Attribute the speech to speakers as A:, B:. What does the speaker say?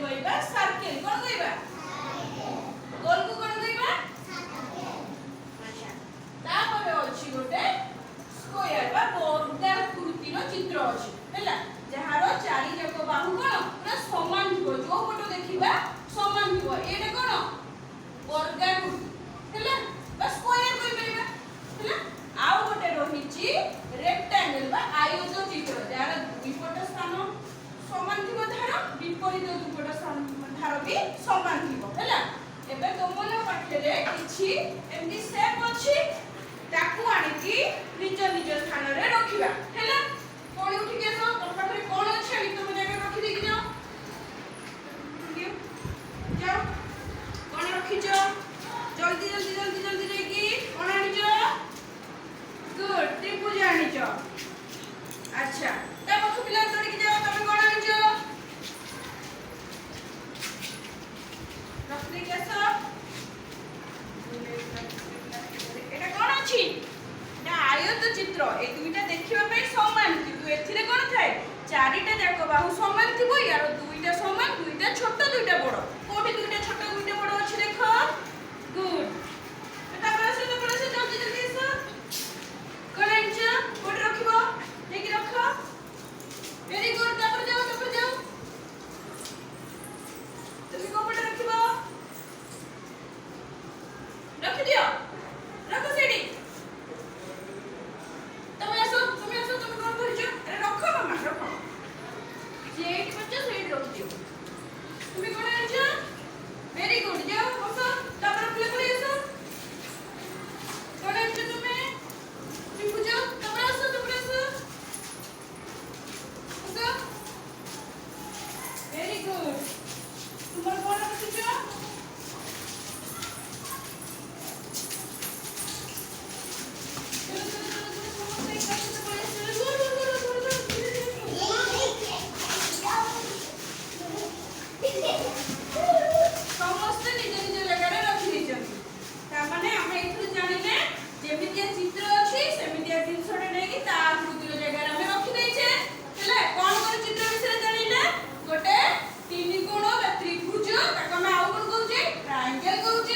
A: कहबा सर्कल कोन कहबा गोल को कोन कहबा अच्छा तापर अछि गोटे स्क्वायर बा वर्गाकृतिर चित्र अछि हैला जहारो चारि जक बाहु कोन पूरा समान थिबो जो फोटो देखिबा समान थिबो एटा कोन वर्गाकृति हैला बा स्क्वायर कहि परिबा हैला आउ गोटे रहिछि रेक्टेंगल बा आयत चित्र जहार विपट स्थान समान थिबो धार विपरीत दुपट धार भी समान थिबो हैला एबे तुमन पाखरे किछि एमदी शेप अछि ताकू आनिकी निज निज स्थान रे रखिबा हैला कोन उठी के सो तोर पाखरे कोन अछि आनी तुम जगह रखि दे कि जाओ जाओ कोन रखि जो जल्दी जल्दी जल्दी जल्दी रे की कोन आनी जो गुड त्रिभुज आनी जो अच्छा तब तो पिला तोड़ी के जाओ तुम कोन आनी जो रखि के सो एटा कोन अछि ना आयत चित्र ए दुईटा देखिबा पई समान किंतु एथिरे कोन थाए चारिटा जाक बाहु समान थिबो यार दुईटा समान दुईटा छोट दुईटा बड़ कोठी दुईटा छोट दुईटा बड़ अछि देखो गुड एटा बरसे जल्दी जल्दी सो करेंच कोड रखिबो लेके रखो वेरी गुड तापर जाओ तुम को कोड रखिबो रख दियो रखो सेडी तुम आसो तुम कोन करछो अरे रखो मामा रखो जेट बच्चा सेड रख दियो तुम कोन आछो वेरी गुड जाओ बसो तापर प्ले करे आसो कोन आछो तुमे बुझो तापर आसो बसो वेरी गुड तुम कोन रखछो समस्त निज निज जगह रे रखि दिजंती ता माने हम एथु जानिले जेमितिया चित्र अछि सेमितिया जिंसडे नै कि ता आकृतिर जगह रे हम रखि दैछे हेले कोन कोन चित्र विषय जानिले गोटे तीन कोण बा त्रिभुज ताको हम आउ कोन कहउचे ट्रायंगल कहउचे